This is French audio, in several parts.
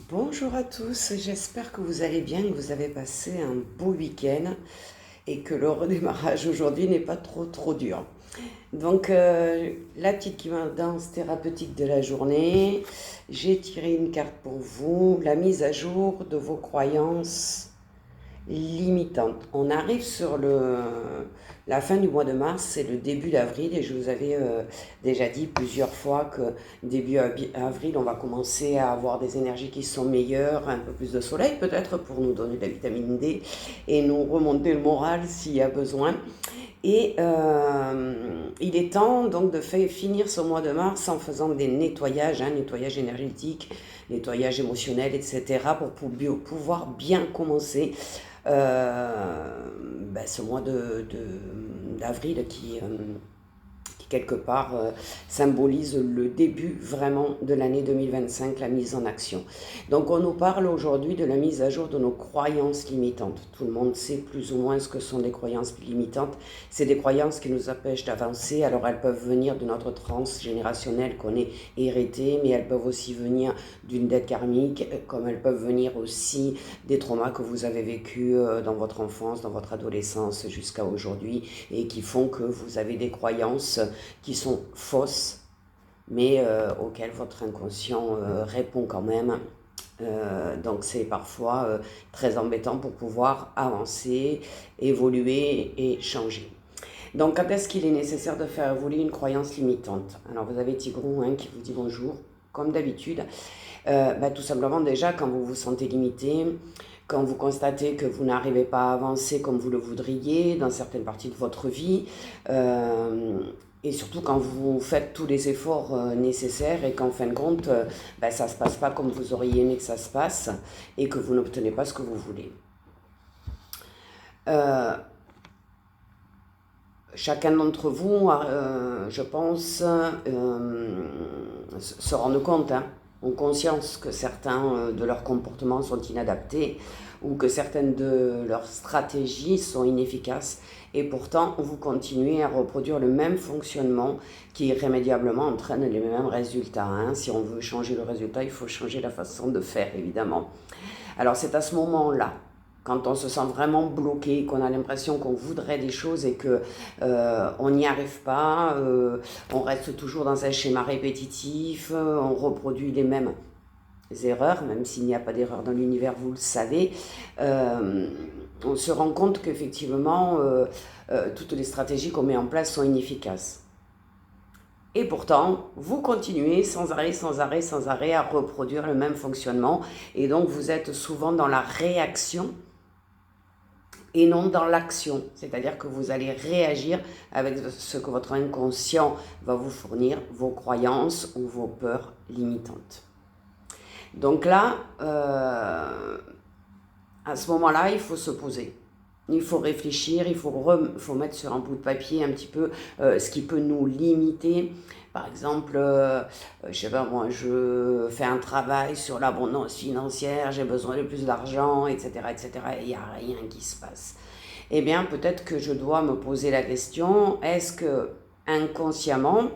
Bonjour à tous, j'espère que vous allez bien, que vous avez passé un beau week-end et que le redémarrage aujourd'hui n'est pas trop dur. Donc, la petite guidance thérapeutique de la journée, j'ai tiré une carte pour vous, la mise à jour de vos croyances limitante. On arrive sur la fin du mois de mars, c'est le début d'avril et je vous avais déjà dit plusieurs fois que début avril, on va commencer à avoir des énergies qui sont meilleures, un peu plus de soleil peut-être pour nous donner de la vitamine D et nous remonter le moral s'il y a besoin. Et il est temps donc de finir ce mois de mars en faisant des nettoyages, nettoyage énergétique, nettoyage émotionnel, etc. pour pouvoir bien commencer ce mois d'avril qui quelque part symbolise le début vraiment de l'année 2025, la mise en action. Donc on nous parle aujourd'hui de la mise à jour de nos croyances limitantes. Tout le monde sait plus ou moins ce que sont des croyances limitantes. C'est des croyances qui nous empêchent d'avancer. Alors elles peuvent venir de notre transgénérationnel qu'on est hérité, mais elles peuvent aussi venir d'une dette karmique, comme elles peuvent venir aussi des traumas que vous avez vécus dans votre enfance, dans votre adolescence jusqu'à aujourd'hui, et qui font que vous avez des croyances qui sont fausses, mais auxquelles votre inconscient répond quand même. Donc c'est parfois très embêtant pour pouvoir avancer, évoluer et changer. Donc quand est-ce qu'il est nécessaire de faire évoluer une croyance limitante? Alors vous avez Tigrou qui vous dit bonjour, comme d'habitude. Tout simplement déjà quand vous vous sentez limité, quand vous constatez que vous n'arrivez pas à avancer comme vous le voudriez dans certaines parties de votre vie, et surtout quand vous faites tous les efforts nécessaires et qu'en fin de compte, ça ne se passe pas comme vous auriez aimé que ça se passe et que vous n'obtenez pas ce que vous voulez. Chacun d'entre vous, je pense, se rendent compte, ont conscience que certains de leurs comportements sont inadaptés ou que certaines de leurs stratégies sont inefficaces et pourtant vous continuez à reproduire le même fonctionnement qui irrémédiablement entraîne les mêmes résultats. Si on veut changer le résultat, il faut changer la façon de faire évidemment. Alors c'est à ce moment-là, quand on se sent vraiment bloqué, qu'on a l'impression qu'on voudrait des choses et que on n'y arrive pas, on reste toujours dans un schéma répétitif, on reproduit les mêmes erreurs, même s'il n'y a pas d'erreur dans l'univers, vous le savez, on se rend compte qu'effectivement, toutes les stratégies qu'on met en place sont inefficaces. Et pourtant, vous continuez sans arrêt à reproduire le même fonctionnement. Et donc, vous êtes souvent dans la réaction et non dans l'action. C'est-à-dire que vous allez réagir avec ce que votre inconscient va vous fournir, vos croyances ou vos peurs limitantes. Donc là, à ce moment-là, il faut se poser. Il faut réfléchir, il faut mettre sur un bout de papier un petit peu ce qui peut nous limiter. Par exemple, je sais pas moi, je fais un travail sur l'abondance financière, j'ai besoin de plus d'argent, etc., etc., et il n'y a rien qui se passe. Eh bien, peut-être que je dois me poser la question, est-ce que inconsciemment,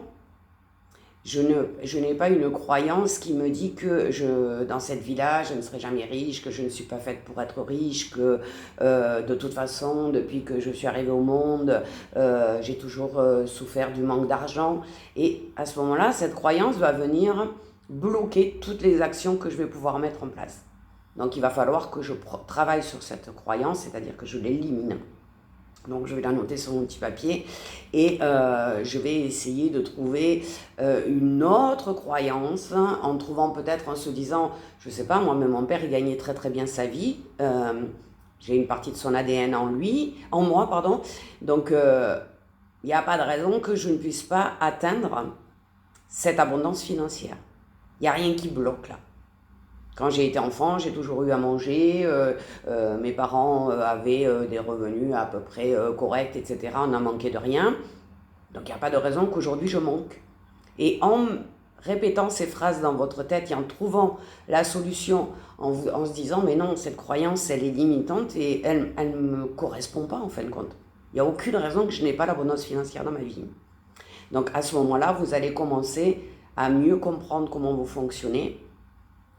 je n'ai pas une croyance qui me dit que dans cette vie-là, je ne serai jamais riche, que je ne suis pas faite pour être riche, que de toute façon, depuis que je suis arrivée au monde, j'ai toujours souffert du manque d'argent. Et à ce moment-là, cette croyance va venir bloquer toutes les actions que je vais pouvoir mettre en place. Donc il va falloir que je travaille sur cette croyance, c'est-à-dire que je l'élimine. Donc je vais la noter sur mon petit papier et je vais essayer de trouver une autre croyance en trouvant peut-être en se disant, je sais pas, moi même mon père il gagnait très bien sa vie, j'ai une partie de son ADN en moi, pardon, donc il n'y a pas de raison que je ne puisse pas atteindre cette abondance financière. Il n'y a rien qui bloque là. Quand j'ai été enfant, j'ai toujours eu à manger, mes parents avaient des revenus à peu près corrects, etc. On n'a manqué de rien. Donc il n'y a pas de raison qu'aujourd'hui je manque. Et en répétant ces phrases dans votre tête et en trouvant la solution, en se disant mais non, cette croyance elle est limitante et elle ne me correspond pas en fin de compte. Il n'y a aucune raison que je n'ai pas l'abondance financière dans ma vie. Donc à ce moment-là, vous allez commencer à mieux comprendre comment vous fonctionnez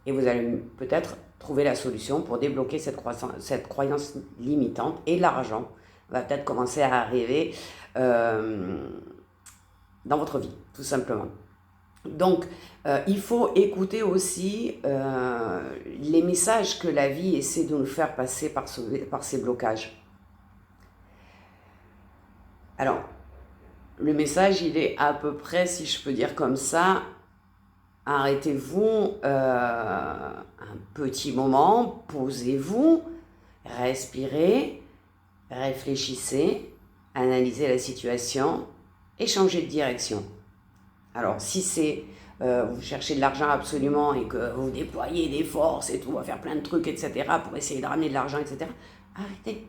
Et vous allez peut-être trouver la solution pour débloquer cette croyance limitante, et l'argent va peut-être commencer à arriver dans votre vie, tout simplement. Donc, il faut écouter aussi les messages que la vie essaie de nous faire passer par ces blocages. Alors, le message, il est à peu près, si je peux dire comme ça, arrêtez-vous un petit moment, posez-vous, respirez, réfléchissez, analysez la situation et changez de direction. Alors, si c'est vous cherchez de l'argent absolument et que vous déployez des forces et tout, à faire plein de trucs, etc., pour essayer de ramener de l'argent, etc., arrêtez.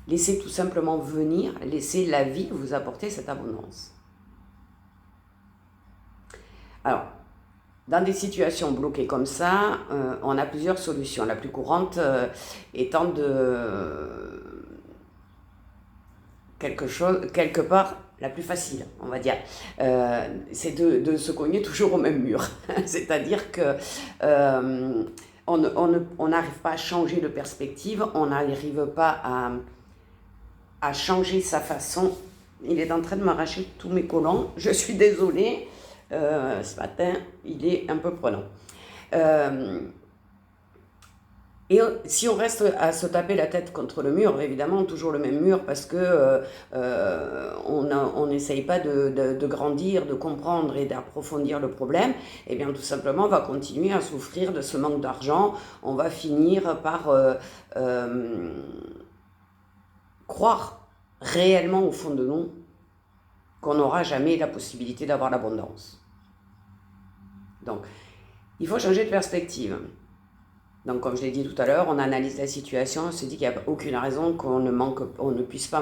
Laissez tout simplement venir, laissez la vie vous apporter cette abondance. Alors, dans des situations bloquées comme ça, on a plusieurs solutions. La plus courante étant quelque part, la plus facile, on va dire, c'est de se cogner toujours au même mur. C'est-à-dire que on n'arrive pas à changer de perspective, on n'arrive pas à changer sa façon. Il est en train de m'arracher tous mes collants, je suis désolée, ce matin, il est un peu prenant. Et si on reste à se taper la tête contre le mur, évidemment, toujours le même mur, parce que on n'essaye pas de grandir, de comprendre et d'approfondir le problème, eh bien tout simplement on va continuer à souffrir de ce manque d'argent, on va finir par croire réellement au fond de nous qu'on n'aura jamais la possibilité d'avoir l'abondance. Donc, il faut changer de perspective. Donc, comme je l'ai dit tout à l'heure, on analyse la situation, on se dit qu'il n'y a aucune raison qu'on ne puisse pas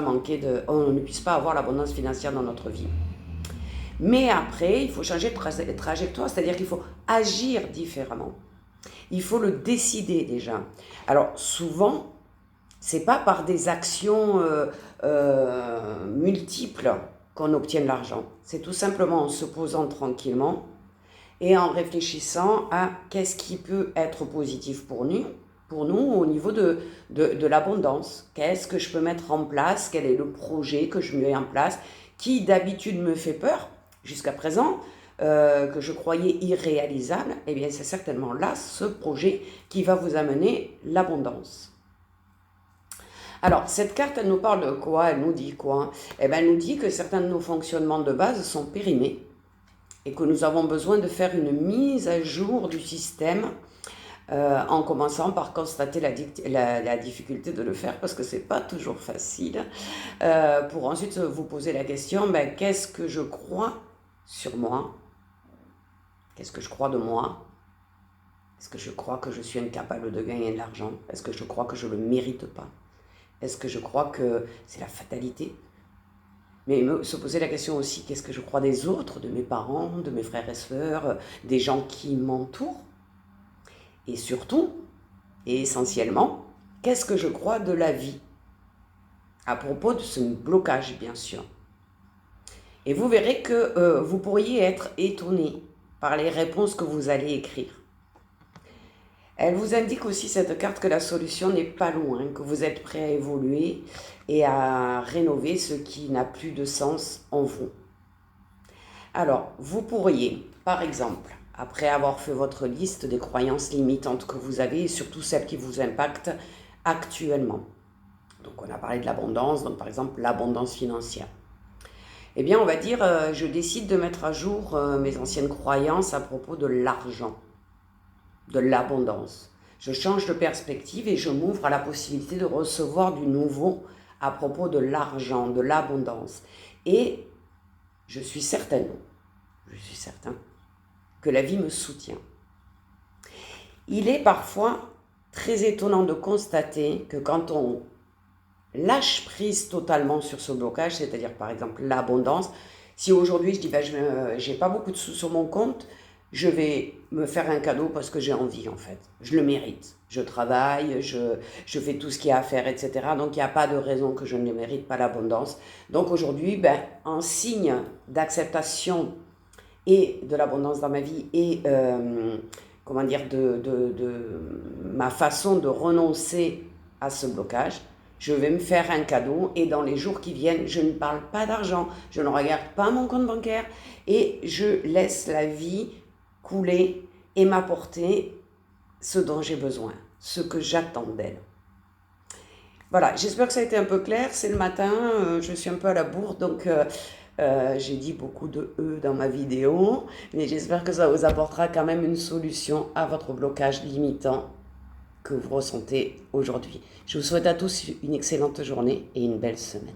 avoir l'abondance financière dans notre vie. Mais après, il faut changer de trajectoire, c'est-à-dire qu'il faut agir différemment. Il faut le décider déjà. Alors, souvent, c'est pas par des actions multiples qu'on obtient de l'argent. C'est tout simplement en se posant tranquillement et en réfléchissant à qu'est-ce qui peut être positif pour nous au niveau de l'abondance. Qu'est-ce que je peux mettre en place? Quel est le projet que je mets en place? Qui d'habitude me fait peur jusqu'à présent, que je croyais irréalisable? Eh bien, c'est certainement là ce projet qui va vous amener l'abondance. Alors, cette carte, elle nous parle de quoi? Elle nous dit quoi? Eh bien, elle nous dit que certains de nos fonctionnements de base sont périmés et que nous avons besoin de faire une mise à jour du système en commençant par constater la difficulté de le faire, parce que c'est pas toujours facile, pour ensuite vous poser la question, ben, qu'est-ce que je crois sur moi? Qu'est-ce que je crois de moi? Est-ce que je crois que je suis incapable de gagner de l'argent? Est-ce que je crois que je ne le mérite pas? Est-ce que je crois que c'est la fatalité? Mais se poser la question aussi, qu'est-ce que je crois des autres, de mes parents, de mes frères et sœurs, des gens qui m'entourent? Et surtout, et essentiellement, qu'est-ce que je crois de la vie? À propos de ce blocage, bien sûr. Et vous verrez que vous pourriez être étonné par les réponses que vous allez écrire. Elle vous indique aussi, cette carte, que la solution n'est pas loin, que vous êtes prêt à évoluer et à rénover ce qui n'a plus de sens en vous. Alors, vous pourriez, par exemple, après avoir fait votre liste des croyances limitantes que vous avez, et surtout celles qui vous impactent actuellement. Donc, on a parlé de l'abondance, donc par exemple l'abondance financière. Eh bien, on va dire, je décide de mettre à jour mes anciennes croyances à propos de l'argent, de l'abondance. Je change de perspective et je m'ouvre à la possibilité de recevoir du nouveau à propos de l'argent, de l'abondance. Et je suis certain que la vie me soutient. Il est parfois très étonnant de constater que quand on lâche prise totalement sur ce blocage, c'est-à-dire par exemple l'abondance, si aujourd'hui je dis j'ai pas beaucoup de sous sur mon compte, je vais me faire un cadeau parce que j'ai envie, en fait. Je le mérite. Je travaille, je fais tout ce qu'il y a à faire, etc. Donc, il n'y a pas de raison que je ne mérite pas l'abondance. Donc, aujourd'hui, en signe d'acceptation et de l'abondance dans ma vie et comment dire, de ma façon de renoncer à ce blocage. Je vais me faire un cadeau et dans les jours qui viennent, je ne parle pas d'argent, je ne regarde pas mon compte bancaire et je laisse la vie couler et m'apporter ce dont j'ai besoin, ce que j'attends d'elle. Voilà, j'espère que ça a été un peu clair. C'est le matin, je suis un peu à la bourre, donc j'ai dit beaucoup de E dans ma vidéo, mais j'espère que ça vous apportera quand même une solution à votre blocage limitant que vous ressentez aujourd'hui. Je vous souhaite à tous une excellente journée et une belle semaine.